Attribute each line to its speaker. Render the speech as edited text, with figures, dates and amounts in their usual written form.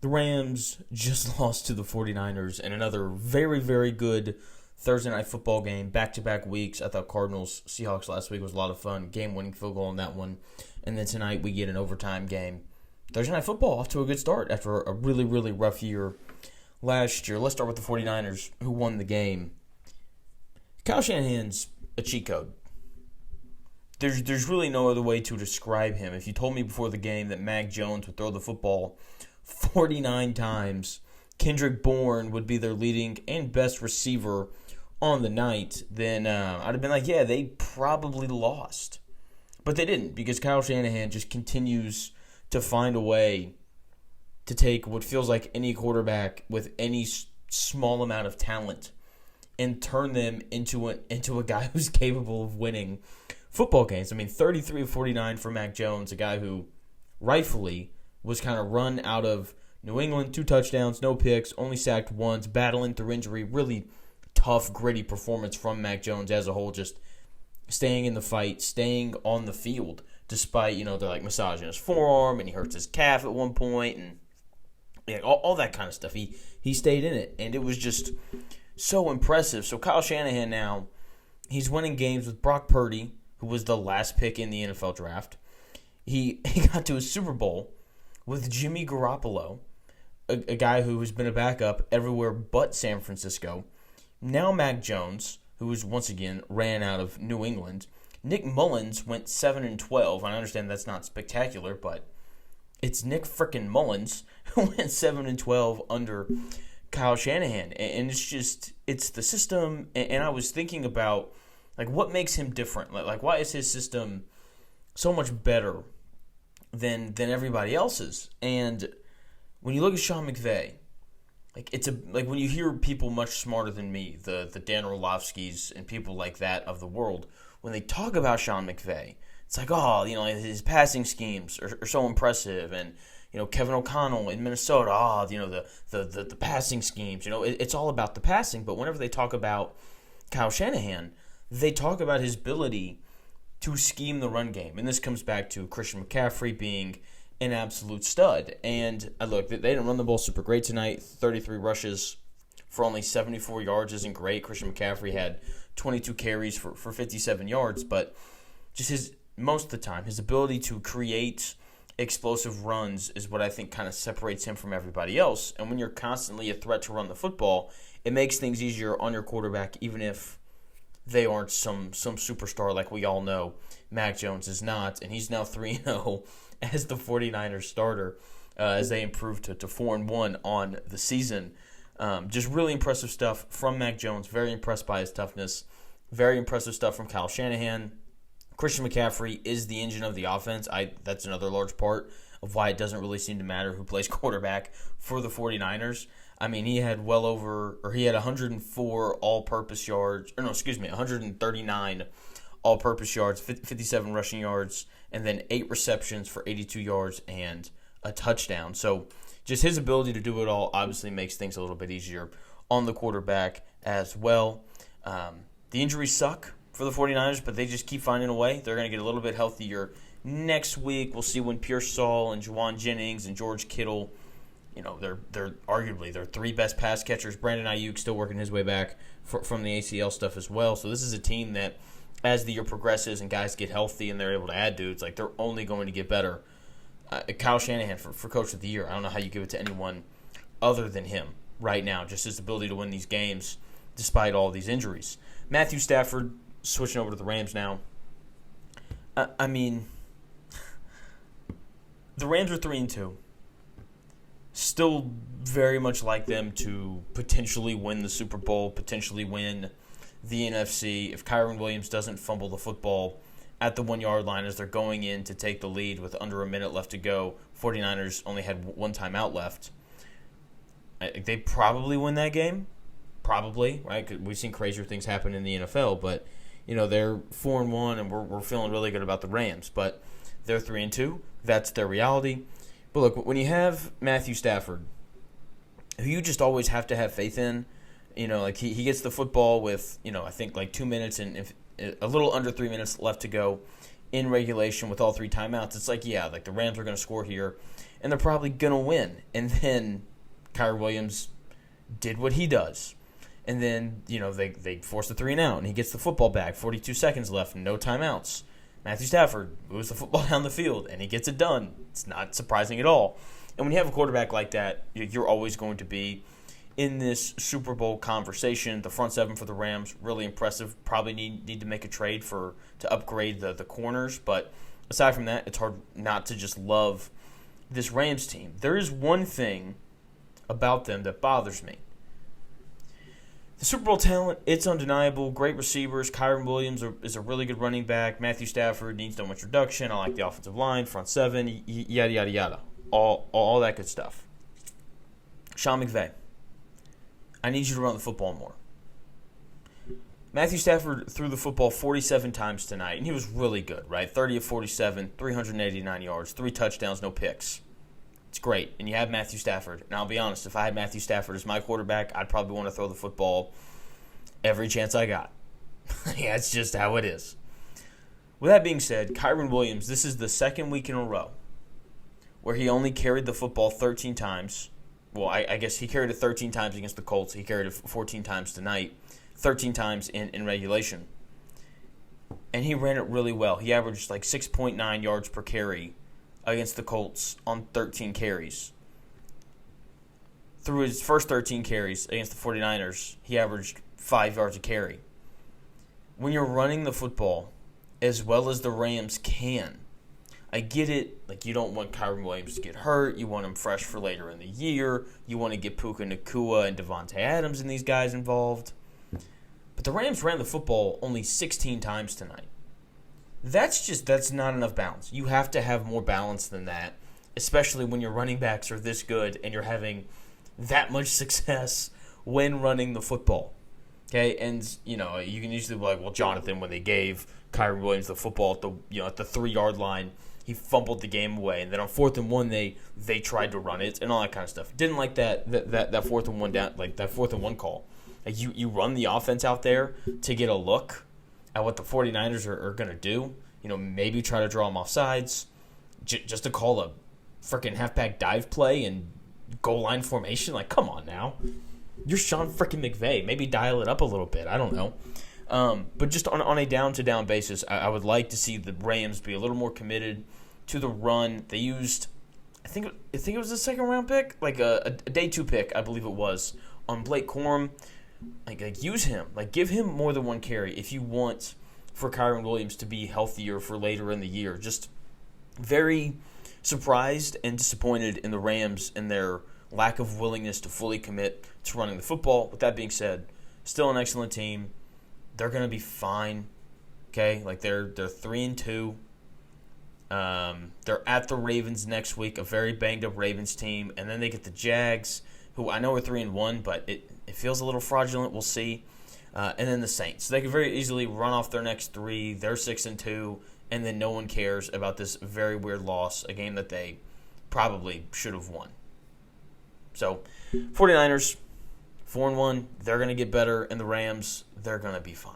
Speaker 1: The Rams just lost to the 49ers in another very, very good Thursday night football game, back-to-back weeks. I thought Cardinals-Seahawks last week was a lot of fun. Game-winning field goal in that one. And then tonight we get an overtime game. Thursday night football off to a good start after a really, really rough year last year. Let's start with the 49ers, who won the game. Kyle Shanahan's a cheat code. There's really no other way to describe him. If you told me before the game that Mac Jones would throw the football 49 times, Kendrick Bourne would be their leading and best receiver on the night, then I'd have been like, yeah, they probably lost. But they didn't, because Kyle Shanahan just continues to find a way to take what feels like any quarterback with any small amount of talent and turn them into a guy who's capable of winning football games. I mean, 33 of 49 for Mac Jones, a guy who rightfully was kind of run out of New England, 2 touchdowns, no picks, only sacked once, battling through injury. Really tough, gritty performance from Mac Jones as a whole, just staying in the fight, staying on the field, despite, they're like massaging his forearm and he hurts his calf at one point and all that kind of stuff. He stayed in it, and it was just so impressive. So Kyle Shanahan now, he's winning games with Brock Purdy, who was the last pick in the NFL draft. He got to a Super Bowl with Jimmy Garoppolo, a guy who has been a backup everywhere but San Francisco. Now Mac Jones, who was once again ran out of New England. Nick Mullins went 7-12. I understand that's not spectacular, but it's Nick frickin' Mullins who went 7-12 under Kyle Shanahan. And it's the system. And I was thinking about, what makes him different? Why is his system so much better than everybody else's? And when you look at Sean McVay, when you hear people much smarter than me, the Dan Orlovskis and people like that of the world, when they talk about Sean McVay, it's his passing schemes are so impressive, and Kevin O'Connell in Minnesota, the passing schemes, it's all about the passing. But whenever they talk about Kyle Shanahan, they talk about his ability to scheme the run game. And this comes back to Christian McCaffrey being an absolute stud. And look, they didn't run the ball super great tonight. 33 rushes for only 74 yards isn't great. Christian McCaffrey had 22 carries for 57 yards. But just most of the time, his ability to create explosive runs is what I think kind of separates him from everybody else. And when you're constantly a threat to run the football, it makes things easier on your quarterback, even if they aren't some superstar like we all know Mac Jones is not. And he's now 3-0 as the 49ers starter as they improve to 4-1 on the season. Just really impressive stuff from Mac Jones. Very impressed by his toughness. Very impressive stuff from Kyle Shanahan. Christian McCaffrey is the engine of the offense. That's another large part of why it doesn't really seem to matter who plays quarterback for the 49ers. I mean, he had 104 all-purpose yards, 139 all-purpose yards, 57 rushing yards, and then 8 receptions for 82 yards and a touchdown. So just his ability to do it all obviously makes things a little bit easier on the quarterback as well. The injuries suck for the 49ers, but they just keep finding a way. They're going to get a little bit healthier next week. We'll see when Pierce Saul and Juwan Jennings and George Kittle, they're arguably their 3 best pass catchers. Brandon Ayuk still working his way back from the ACL stuff as well. So this is a team that, as the year progresses and guys get healthy and they're able to add dudes, they're only going to get better. Kyle Shanahan for Coach of the Year, I don't know how you give it to anyone other than him right now, just his ability to win these games despite all these injuries. Matthew Stafford, switching over to the Rams now. The Rams are 3-2. Still very much like them to potentially win the Super Bowl, potentially win the NFC. If Kyron Williams doesn't fumble the football at the 1-yard line as they're going in to take the lead with under a minute left to go, 49ers only had 1 timeout left. They probably win that game. Probably, right? 'Cause we've seen crazier things happen in the NFL, but they're 4-1, and we're feeling really good about the Rams. But they're 3-2. That's their reality. But look, when you have Matthew Stafford, who you just always have to have faith in, he gets the football with, I think 2 minutes and a little under 3 minutes left to go in regulation with all 3 timeouts. It's the Rams are going to score here. and they're probably going to win. And then Kyrie Williams did what he does. And then, they force the 3-and-out, and he gets the football back. 42 seconds left, no timeouts. Matthew Stafford moves the football down the field, and he gets it done. It's not surprising at all. And when you have a quarterback like that, you're always going to be in this Super Bowl conversation. The front seven for the Rams, really impressive. Probably need to make a trade to upgrade the corners. But aside from that, it's hard not to just love this Rams team. There is one thing about them that bothers me. The Super Bowl talent, it's undeniable. Great receivers. Kyren Williams is a really good running back. Matthew Stafford needs no introduction. I like the offensive line, front seven, yada, yada, yada. All that good stuff. Sean McVay, I need you to run the football more. Matthew Stafford threw the football 47 times tonight, and he was really good, right? 30 of 47, 389 yards, 3 touchdowns, no picks. It's great, and you have Matthew Stafford. And I'll be honest, if I had Matthew Stafford as my quarterback, I'd probably want to throw the football every chance I got. Yeah, it's just how it is. With that being said, Kyren Williams, this is the second week in a row where he only carried the football 13 times. Well, I guess he carried it 13 times against the Colts. He carried it 14 times tonight, 13 times in regulation. And he ran it really well. He averaged like 6.9 yards per carry against the Colts on 13 carries. Through his first 13 carries against the 49ers, he averaged 5 yards a carry. When you're running the football as well as the Rams can, I get it. Like, you don't want Kyren Williams to get hurt. You want him fresh for later in the year. You want to get Puka Nacua and Devontae Adams and these guys involved. But the Rams ran the football only 16 times tonight. That's not enough balance. You have to have more balance than that, especially when your running backs are this good and you're having that much success when running the football. Okay, and you can usually be like, well, Jonathan, when they gave Kyren Williams the football at the 3-yard line, he fumbled the game away, and then on 4th and 1 they tried to run it and all that kind of stuff. Didn't like that 4th and 1 down, like that 4th and 1 call. Like, you run the offense out there to get a look at what the 49ers are going to do. Maybe try to draw them off sides, just to call a freaking halfback dive play and goal line formation. Like, come on now. You're Sean freaking McVay. Maybe dial it up a little bit. I don't know. But just on a down-to-down basis, I would like to see the Rams be a little more committed to the run. They used, I think it was a second-round pick, like a day 2 pick, I believe it was, on Blake Corum. Like use him. Like, give him more than one carry if you want for Kyren Williams to be healthier for later in the year. Just very surprised and disappointed in the Rams and their lack of willingness to fully commit to running the football. With that being said, still an excellent team. They're going to be fine. Okay? Like, they're 3-2. They're at the Ravens next week, a very banged-up Ravens team. And then they get the Jags, who I know are 3-1, but it feels a little fraudulent. We'll see. And then the Saints. So they could very easily run off their next 3. They're 6-2, and then no one cares about this very weird loss, a game that they probably should have won. So, 49ers, 4-1, they're going to get better, and the Rams, they're going to be fine.